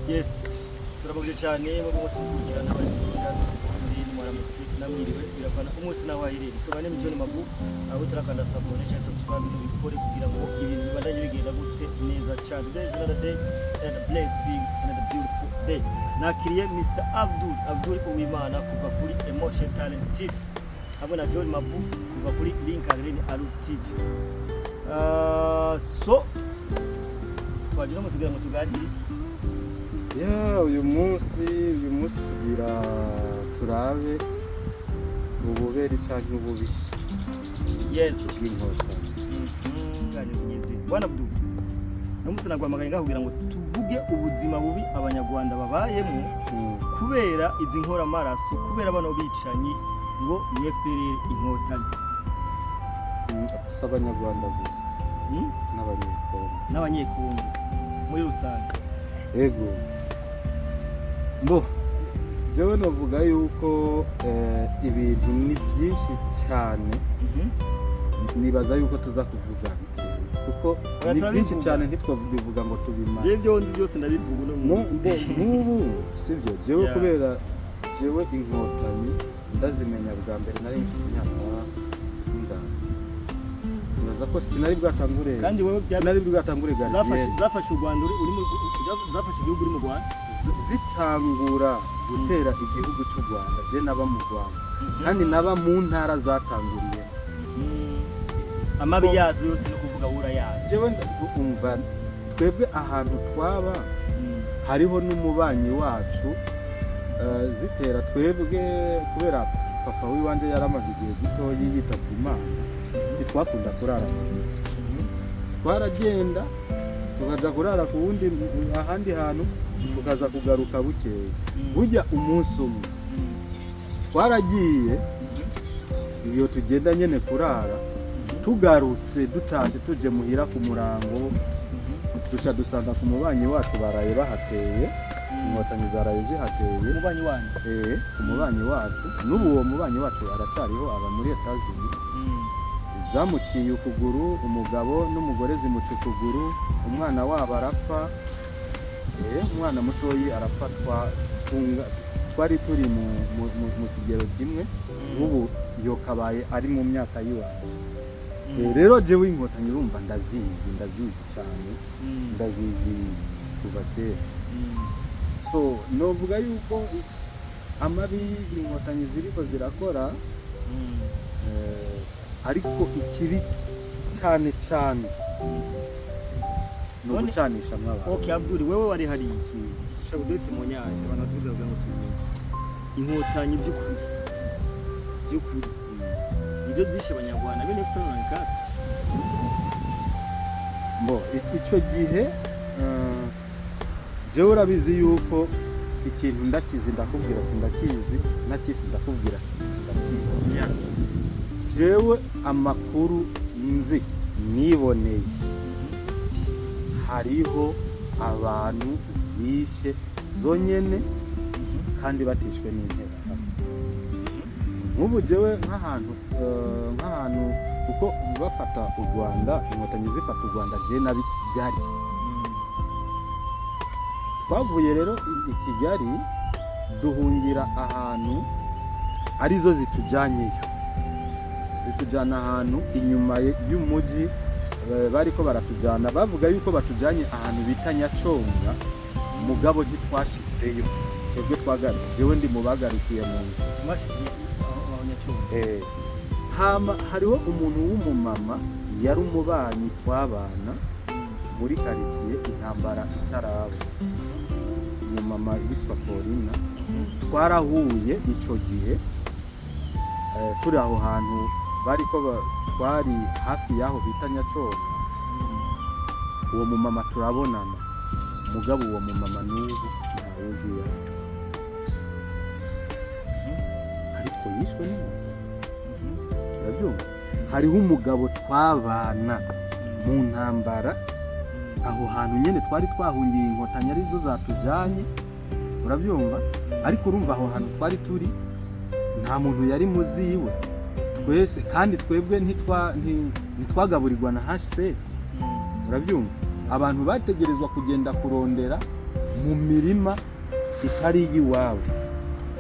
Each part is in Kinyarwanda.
Yes, turabagije cyane mu bose gukurikirana bari mu ndazi muri mwaramutse namwiriwe birapana umunsi naho ahirere so bane John Mabu abo turakanda sabone cyangwa subscribe no bikore kugira ngo ibintu bibandanye bigenda gute neza cyane. There is another day and a blessing and a beautiful day. Nakiriye Mr. Abdul Uwimana kuva kuri Emotion Talent TV hamwe na John Mabu kuva kuri Link Arena Alu TV. So twagira musugira mu tuganire uyu munsi tugira turabe ububere cyangwa ububishye. Yes. Bw'inkota. Bwana Abdul. Namusi nagwamagaye ngakubwira ngo tuvuge ubuzima bubi abanyarwanda babayemo kubera izi nkora maraso kubera bano bicanyi ngo ni FPR inkotanyi. Abanyarwanda gusa. N'abanyekongo muri rusange. Ego. Jewe navuga yuko ibintu ni byinshi cyane. Nibaza yuko tuza kuvuga bikeya kuko ni byinshi cyane ntitwabivuga ngo tubimara. Je byo ndi byose ndabivuga n'ubu sivyo jewe kubera jewe inkotanyi ndazimenya bwa mbere nari mfite imyaka ingana. Nibaza ko sinari bwatangure kandi wewe sinari bwatangure zafashe u Rwanda uri mu zafashe igihugu uri mu Rwanda zitangura gutera igihugu cy'u Rwanda. Je naba mu Rwanda kandi naba mu ntara zatanguriye amabi yazo yose no kuvuga wura yazo. Jewe umva twebwe ahantu twaba hariho n'umubanyi wacu zitera twebwe kubera papa wiwanje yaramaze igihe gito yitabye Imana twakunda kurara twaragenda tukaja kurara ku wundi ahandi hantu tukaza kugaruka bukeye. Burya umunsi umwe twaragiye iyo tugenda nyene kurara tugarutse dutaje tuje muhira ku murango duca dusanga ku mubanyi wacu baraye bahateye inkotanyi zaraye zihateye. Umubanyi wanyu ku mubanyi wacu n'ubu uwo mubanyi wacu aracariho aba muri Etazini. Zamuciye ukuguru umugabo n'umugore zimuca ukuguru umwana wabo arapfa. Umwana mutoyi arafatwa twari turi mu kigero kimwe ubu yokabaye ari mu myaka yiwacu. Rero jewe inkotanyi urumva ndazizi cyane ndazizi kuva kera. So novuga yuko amabi inkotanyi ziriko zirakora ariko ikibi cyane no gucanisha mwaba. Okay Abdul wewe wari hari iki shabudete monyaje banatuza ngo tumenye inkotanyi by'ukuri izo zishe abanyarwanda bene FSR icyo gihe jewe urabizi yuko ikintu ndakizi ndakubwira ati ndakizi nakisi ndakubwira ndakizi. Jewe amakuru nzi niboneye hariho abantu zishe zonyene kandi batishwe n'interahamwe. Nk'ubu jewe nk'ahantu kuko bafata u Rwanda inkotanyi zifata u Rwanda je nabi Kigali. Twavuye rero i Kigali duhungira ahantu arizo zitujana ahantu inyuma y'umuji bariko baratujana bavuga yuko batujanye ahantu bita Nyaconga mugabo ntitwashitseyo twebwe twagaruka. Jewe ndi mu bagarukiye mu nzu hama hariho umuntu w'umumama yari umubanyi twabana muri quartier intambara itaraba. Umumama yitwa Paulina twarahuye ico gihe turi aho hantu bariko twari hafi yaho bita Nyaconga. Uwo mumama turabonana mugabo uwo mumama n'ubu ntawuzi yawe ariko yishwe n'umuntu. Urabyumva hariho umugabo twabana mu ntambara aho hantu nyene twari twahungiye inkotanyi arizo zatujanye. Urabyumva ariko urumva aho hantu twari turi nta muntu yari muziwe twese kandi twebwe ntitwagaburirwa na HCR. Urabyumva abantu bategerezwa kugenda kurondera mu mirima itari iy'iwabo.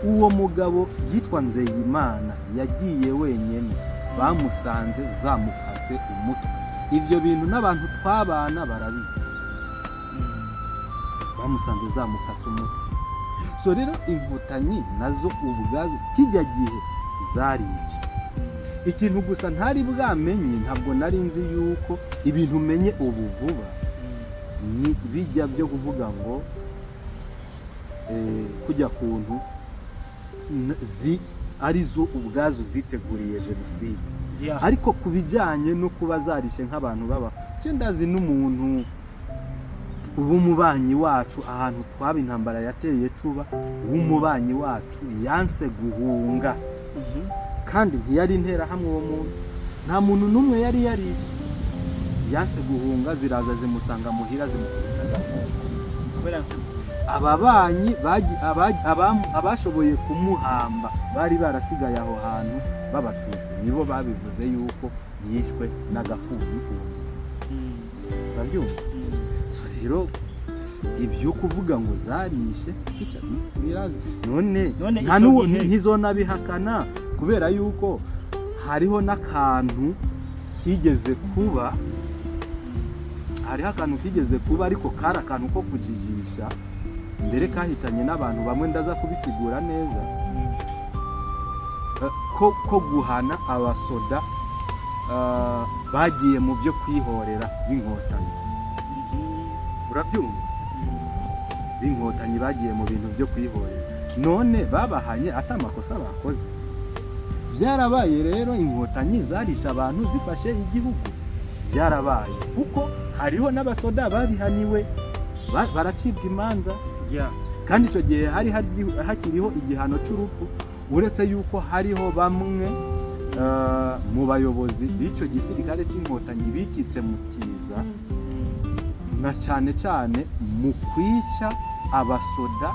Uwo mugabo yitwa Nzeyimana yagiye wenyine, bamusanze zamukase umutwe. Ibyo bintu n'abantu twabana barabizi, bamusanze zamukase umutwe. So rero inkotanyi nazo ubwazo kijya gihe zarica. Ikintu gusa ntari bwamenye, ntabwo nari nzi yuko ibintu umenye ubu vuba ni bijya byo kuvuga ngo kujya kuntu arizo ubwazo ziteguriye jenoside. Ariko ku bijyanye no kuba zarishe nk'abantu baba ndazi n'umuntu w'umubanyi wacu ahantu twaba intambara yateye tuba, w'umubanyi wacu yanse guhunga kandi ntiyari interahamwe. Uwo muntu nta muntu n'umwe yari yarishe, yanse guhunga, ziraza zimusanga muhira zimukubita agafungo. Ababanyi abashoboye kumuhamba bari barasigaye aho hantu b'abatutsi, nibo babivuze yuko yishwe n'agafuni. Urabyumva? So rero ibyo kuvuga ngo zarishe birazi none nta ntizonabihakana, kubera yuko hariho n'akantu kigeze kuba, ariko kari akantu ko kujijisha, mbere kahitanye n'abantu bamwe, ndaza kubisigura neza, ko guhana abasoda bagiye mu byo kwihorera b'inkotanyi. Urabyumva? B'inkotanyi bagiye mu bintu byo kwihorera, none babahanye atamakosa bakoze. Byarabaye rero inkotanyi zarisha abantu zifashe igihugu, byarabaye kuko hariho n'abasoda babihaniwe baracibwa imanza. Kandi icyo gihe hari hakiriho igihano cy'urupfu, uretse yuko hariho bamwe mu bayobozi b'icyo gisirikare cy'inkotanyi bikitse mu kiza, na cyane cyane mu kwica abasoda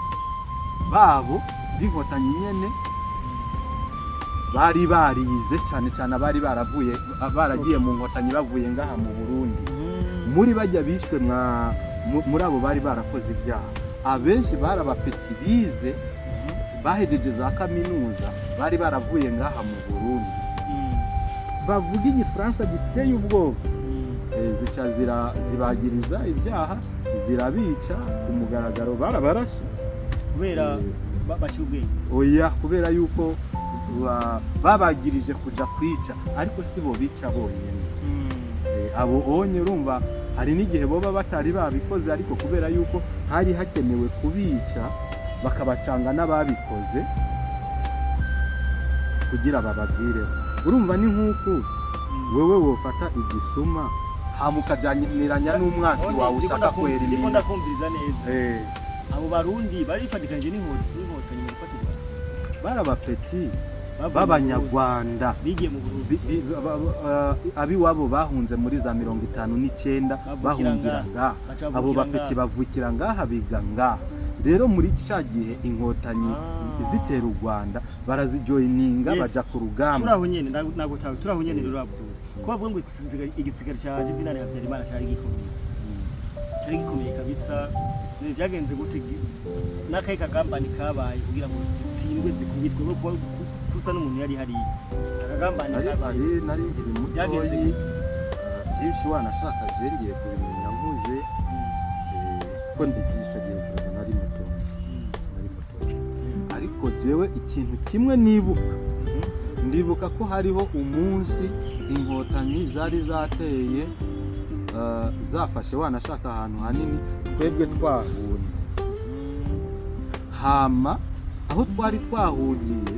babo b'inkotanyi nyene bari barize, cyane cyane abari baragiye mu nkotanyi bavuye ngaha mu Burundi. Muri bajya bishwe muri abo bari barakoze ibyaha, abenshi bari abapeti bize bahejeje za kaminuza, bari baravuye ngaha mu Burundi, bavuga igifaransa giteye ubwoba. Zica zibagiriza ibyaha, zirabica ku mugaragaro, barabarashe kubera bashyubwe. Oya, kubera yuko babagirije kuja kwica, ariko si bo bica bonyene. Abo onye urumva hari n'igihe boba batari babikoze, ariko kubera yuko hari hakenewe kubica bakabacanga n'ababikoze kugira bababwireho. Urumva ni nk'uko wewe wofata igisuma hamukajyaniranya n'umwasi wawe ushaka kwera iminwa. Ndakumviriza neza. Abo Barundi barifatikanije n'inkotanyi mu gufatirwa, barabapeti b'Abanyarwanda bigiye mu Burundi, abiwabo bahunze muri za 59 bahungira ngaha. Abo bapeti bavukira ngaha, biga ngaha. Rero muri cya gihe inkotanyi zitera u Rwanda barazijoyininga baja ku rugamba. Turaho nyene turaho nyene rurabwo ko bavuga ngo igisigara cya Juvenal Habyarimana cyari gikomeye kabisa. Byagenze gute n'akayi kagambani kabaye kugira ngo zitsindwe zikubitwe ko kusa n'umuntu yari hari akagambani kabaye? Nari nkiri mutoyi, byinshi wanashaka ngiye kubimenya mvuze ko ndikisha gihe nari mutoyi. Ariko jewe ikintu kimwe ndibuka ko hariho umunsi inkotanyi zari zateye zafashe wanashaka ahantu hanini, twebwe twahunze. Hama aho twari twahungiye,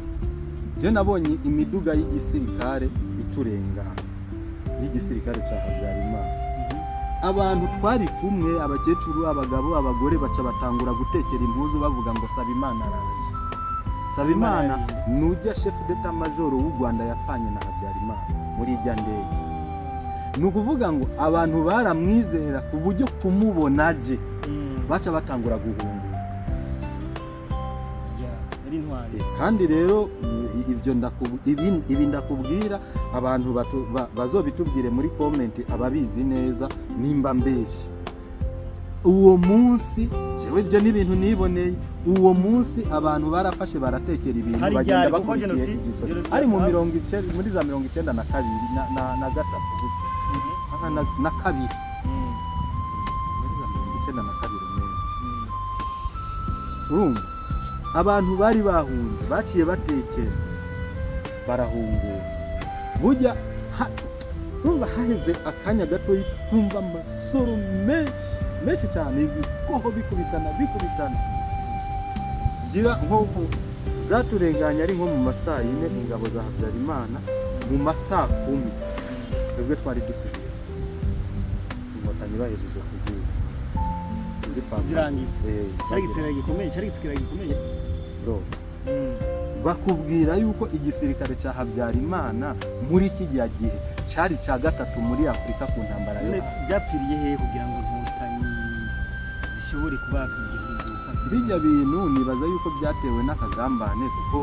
je nabonye imiduga y'igisirikare iturengana, y'igisirikare cya Habyarimana. Abantu twari kumwe, abakecuru, abagabo, abagore, baca batangura gutekera impuzu bavuga ngo Sabimana araje. Sabimana nujya chef d'état major w'u Rwanda yapfanye na Habyarimana muri ijya ndege. Ni ukuvuga ngo abantu baramwizera ku buryo kumubona je baca batangura guhunga. Kandi rero ibi ndakubwira abantu bazobitubwire muri comment ababizi neza nimba mbeshi. uwo munsi jewe ibyo ni ibintu niboneye, uwo munsi abantu barafashe baratekera ibintu Hari bagenda ryari? Kuko bakurikiye genocide- igisoro genocide- ari mu 90 muri za 92 na gatatu gutyo na kabiri muri za 92 umwe urumva abantu bari bahunze baciye batekera barahungura burya urumva haheze akanya gato twumva amasoro menshi cyane ibikoho bikubitana gira nk'uko zaturenganya ari nko mu masaa 4 ingabo za Habyarimana mu masaa 10 twebwe twari dusubiye inkotanyi bahejeje kuzipanga zirangiza cyari igisirikare gikomeye bro bakubwira yuko igisirikare cya Habyarimana muri kijya gihe cyari cya gatatu muri Afurika ku ntambara yo byapfiriye hehe kugira ngo inkotanyi zishobore kubaka igihugu bijya bintu nibaza yuko byatewe n'akagambane kuko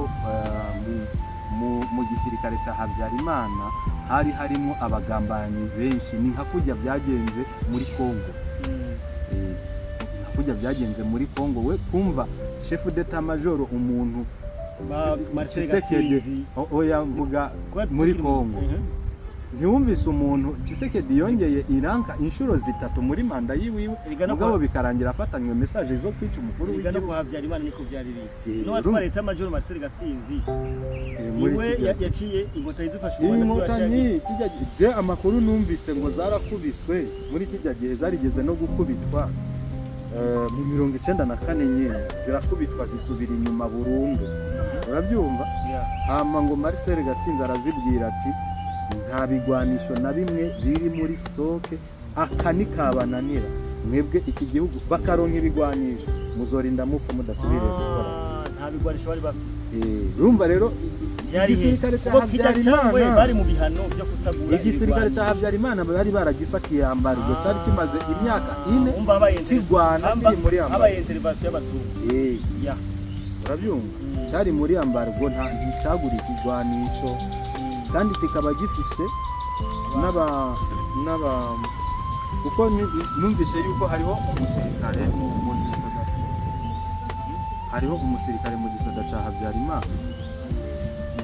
mu gisirikare cya Habyarimana hari harimo abagambanyi benshi, ni nka kujya byagenze muri Kongo kujya byagenze muri Kongo we kumva chef d'état major umuntu Tshisekedi oya mvuga muri Kongo ntiwumvise umuntu Tshisekedi yongeye iranka inshuro zitatu muri manda yiwiwe mugabo bikarangira afatanywe message zo kwica umukuru w'igihugu no Habyarimana niko byari biri no watwara leta major Marcel Gatsinzi siwe yaciye inkotanyi zifasha inkotanyi kijya je amakuru numvise ngo zarakubiswe muri kijya gihe zarigeze no gukubitwa mu 94 nyine zirakubitwa zisubira inyuma burundu urabyumva hama ngo Marcel Gatsinzi arazibwira ati nta bigwanisho na bimwe biri muri stoke akani kabananira mwebwe iki gihugu bakaronka ibigwanisho muzorinda mupfa mudasubire gukora nta bigwanisho bari bafise urumva rero igisirikare cya Habyarimana bari mu bihano byo kutagura igisirikare cya Habyarimana bari baragifatiye ambargo cyari kimaze imyaka 4 kigwana kiri muri ambargo abaye intervention y'abaturage urabyumva cyari muri ambargo nticagura ikigwanisho kandi kikaba gifise n'aba kuko numvise yuko hariho umusirikare mu gisagara mu gisagara cya Habyarimana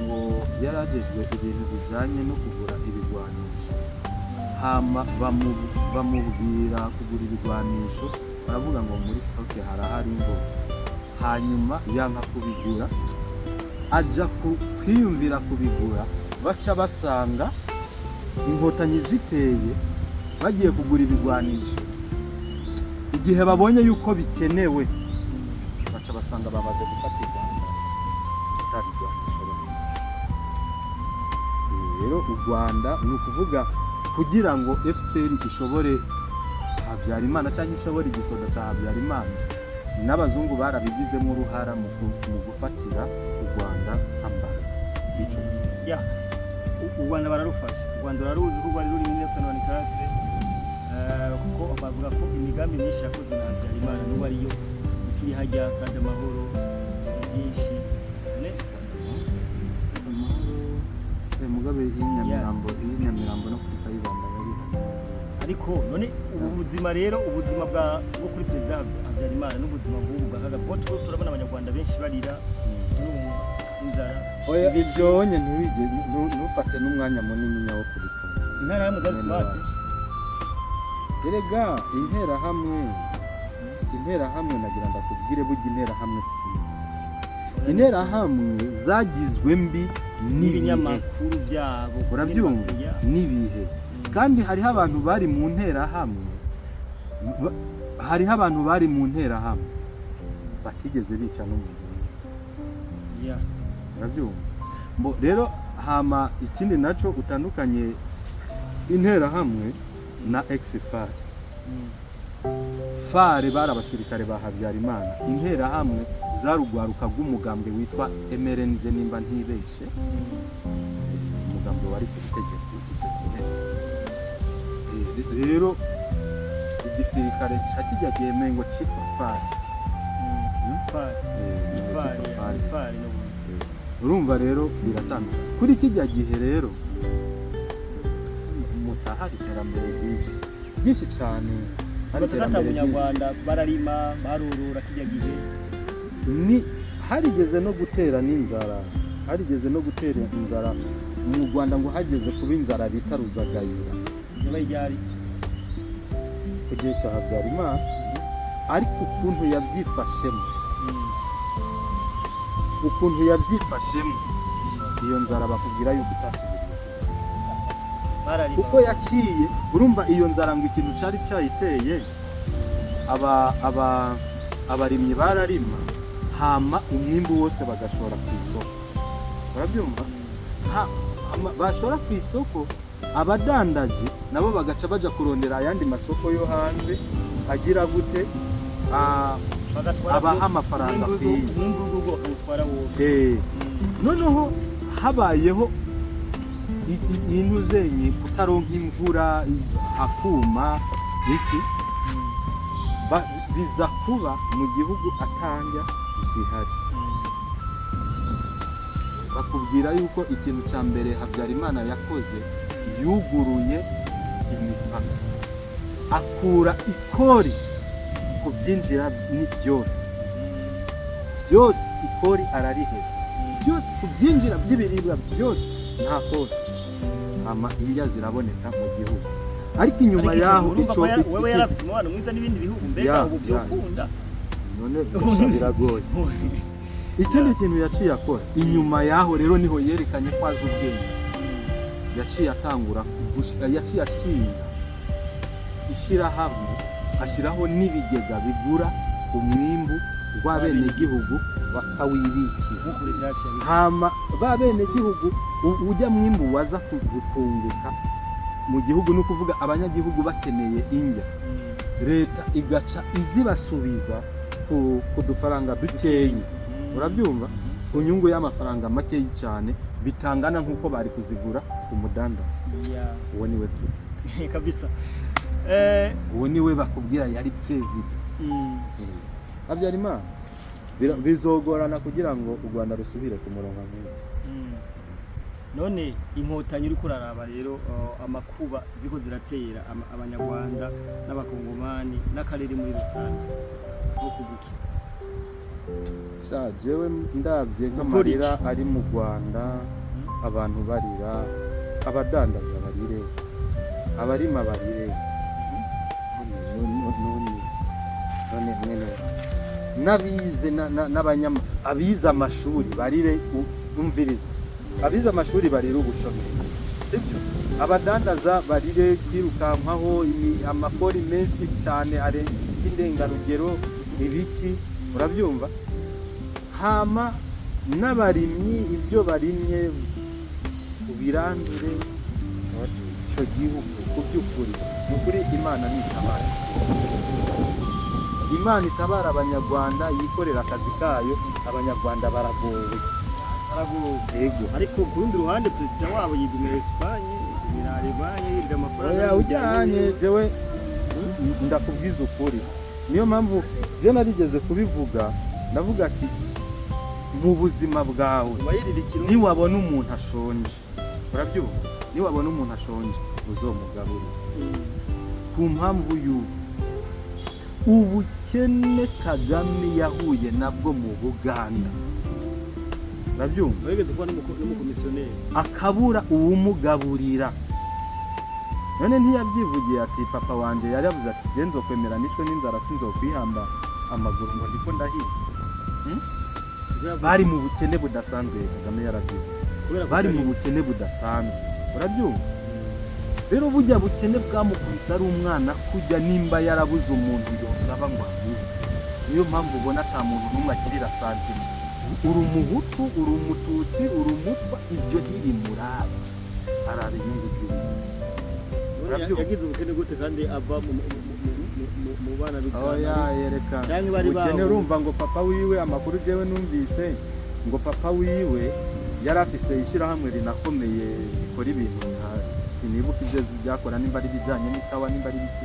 ngo yaragejwe ibintu bijanye no kugura ibigwanisho hama bamubwira kugura ibigwanisho baravuga ngo muri stoke harahari ngo hanyuma yanka kubigura aja kwiyumvira kubigura baca basanga inkotanyi ziteye bagiye kugura ibigwanisho igihe babonye yuko bikenewe baca basanga bamaze gufata Rwanda utabigwanisho rero u Rwanda ni ukuvuga kugira ngo FPR ishobore Habyarimana cyangwa ishobore igisoda cya Habyarimana n'abazungu barabigizemo uruhara mu gufatira u Rwanda ambara bico u Rwanda bararufasha u Rwanda raruzi ko rwari ruri muri 1994 kuko bavuga ko imigambi myinshi yakozwe na Habyarimana n'ubu ariyo ikiri hajya Stade Amahoro byinshi mugabe inyamirambo no kuri Kayibanda bari ariko none ubuzima rero ubuzima bwo kuri president Habyarimana n'ubuzima bw'ubu bagaga bwo turabona abanyarwanda benshi barira inzara oya ibyo wonye ntiwige ntufate n'umwanya munini nyawo kuri intara hamwe za smart erega intera hamwe nagira ndakubwire burya intera hamwe si intera hamwe zagizwe mbi n'ibinyamakuru byabo urabyumva nibihe kandi hariho abantu bari mu ntera hamwe batigeze bica n'umuntu urabyumva rero hama ikindi naco utandukanye intera hamwe na ex-FAR FAR bari abasirikare ba Habyarimana intera hamwe zarugwaruka bw'umugambwe witwa MRND nimba ntibeshe umugambwe wari ku butegetsi icyo gihe rero igisirikare cyakijya gihemengo cyitwa FAR urumva rero biratandukanye kuri kijya gihe rero mutahari iterambere ryinshi cyane hari iterambere ry'Umunyarwanda bararima barurura kijya gihe ni harigeze no gutera n'inzara mu Rwanda ngo hageze kuba inzara bita ruzagayura yabaye ryari ku gihe cya Habyarimana ariko ukuntu yabyifashemo iyo nzara bakubwira yuko itasubira kuko yaciye urumva iyo nzara ngo ikintu cyari cyayiteye abarimyi bararima hama umwimbu wose bagashora ku isoko urabyumva bashora ku isoko abadandaji nabo bagaca baja kurondera ayandi masoko yo hanze agira gute abaha amafaranga noneho habayeho intuzenyi kutaronka imvura hakuma iki biza kuba mu gihugu atanja zihari bakubwira yuko ikintu cya mbere Habyarimana yakoze yuguruye imipaka akura ikori ku byinjira ni byose ikori ararihera byose ku byinjira by'ibiribwa byose nta kori hama indya ziraboneka mu gihugu ariko inyuma yaho ico wewe yarafise umubano mwiza n'ibindi bihugu mbega ubu byokunda none biragoye ikindi kintu yaciye akora inyuma yaho rero niho yerekanye ko azi ubwenge yaciye atangura yaciye ishyirahamwe ashyiraho n'ibigega bigura umwimbu w'abenegihugu bakawibikira hama b'abenegihugu ujya mwimbu waza gukunguka mu gihugu ni ukuvuga abanyagihugu bakeneye indya leta igaca izibasubiza ku dufaranga dukeyi urabyumva ku nyungu y'amafaranga makeyi cyane bitangana nk'uko bari kuzigura ku mudandaza uwo niwe perezida kabisa uwo niwe bakubwira yari perezida Habyarimana bizogorana kugira ngo u Rwanda rusubire ku murongo nk'uwo none inkotanyi uri kuraraba rero amakuba ziko ziratera abanyarwanda n'abakongomani n'akarere muri rusange no kuguki jewe ndavye nk'amarira ari mu Rwanda abantu barira abadandaza barire abarima barire none mwene n'abize n'abanyama abize amashuri barire umviriza abize amashuri barire ubushomeri sibyo abadandaza barire kwirukankaho amakori menshi cyane arenga indengarugero ibiki urabyumva hama n'abarimyi ibyo barimye ubirandure icyo gihugu ku by'ukuri ni ukuri Imana itabara abanyarwanda yikorera akazi kayo abanyarwanda baragowe yego ariko ku rundi ruhande perezida wabo yigumira Espagne Alemanya yirira amafaranga ujyanye jewe ndakubwiza ukuri niyo mpamvu je narigeze kubivuga ndavuga ati mu buzima bwawe niwabona umuntu ashonje urabyumva niwabona umuntu ashonje uzomugaburira ku mpamvu y'ubu ubukene Kagame yahuye nabwo mu Buganda urabyumva wegeze kuba n'umukomisiyoneri akabura uwumugaburira none ntiyabyivugiye ati papa wanje yari yavuze ati je nzokwemera nishwe n'inzara sinzokwihamba amaguru ngo ndiko ndahiga bari mu bukene budasanzwe Kagame yarabyivuye bari mu bukene budasanzwe urabyumva rero bujya bukene bwamukubise ari umwana kujya nimba yarabuze umuntu yosaba ngo amuhe niyo mpamvu ubona ata muntu n'umwe akirira santime uri umuhutu uri umututsi uri umutwa ibyo ntibimuraba araba inyungu ziwe yagize ubukene gute kandi ava mu bana b'Rwanda yerekana ubukene urumva ngo papa wiwe amakuru jewe numvise ngo papa wiwe yari afise ishyirahamwe rinakomeye rikora ibintu sinibuka ibyo byakora nimba ari bijanye n'ikawa nimba ari biki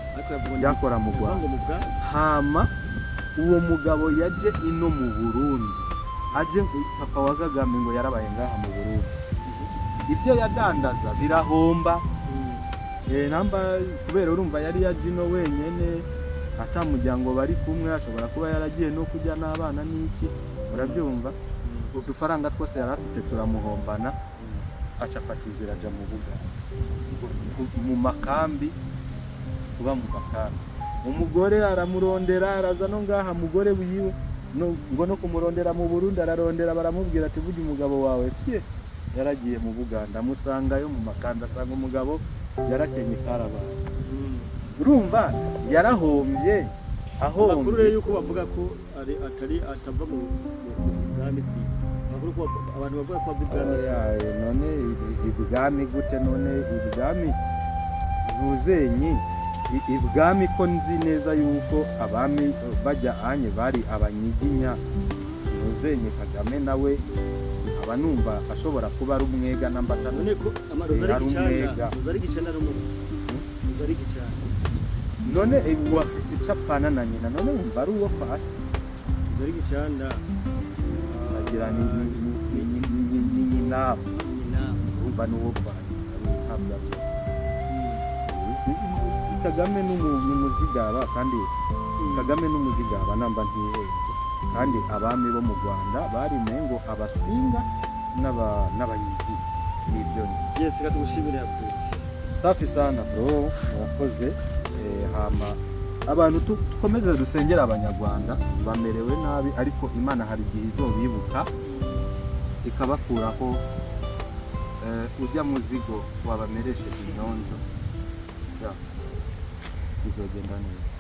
byakora mu Rwanda hama uwo mugabo yaje ino mu Burundi aje papa wa Kagame ngo yarabaye ngaha mu Burundi ibyo yadandaza birahomba namba kubera urumva yari yaje ino wenyene ata muryango bari kumwe, ashobora kuba yaragiye no kujya n'abana n'iki, urabyumva. Udufaranga twose yari afite turamuhombana, aca afata inzira aja mu Buganda, mu makambi, kuba mu makambi. Umugore aramurondera, araza no ngaha mugore wiwe ngo no kumurondera mu Burundi, ararondera baramubwira ati burya umugabo wawe yaragiye mu Buganda, amusangayo mu makambi, asanga umugabo yarakenye karabaye. Urumva yarahombye, ahombye. Amakuru rero yuko bavuga ko atava mu bwami, si amakuru ko abantu bavuga ko abwami, none ibwami gute? None ibwami ntuzenyi ibwami ko nzi neza yuko abami bajya anye bari abanyiginya, ntuzenyi Kagame nawe nkaba numva ashobora kuba ari umwega n'ambata. none ko amarozari gicana rozari gicana none wafise icapfana na nyina, none wumva ari uwo pasi rozari gicanda agira ni nyina, wumva n'uwo pasi ntabwo Kagame n'umuzigaba, kandi Kagame n'umuzigaba namba ntiheze, kandi abami bo mu Rwanda bari mengo abasinga n'abanyigi, nibyo nzi. Yes, katugushimira yakuri. Safi sana bro, murakoze. Hama abantu tukomeze dusengera abanyarwanda bamerewe nabi, ariko Imana hari igihe izobibuka ikabakuraho ujya muzigo wabameresheje inyonjo, bizogenda neza.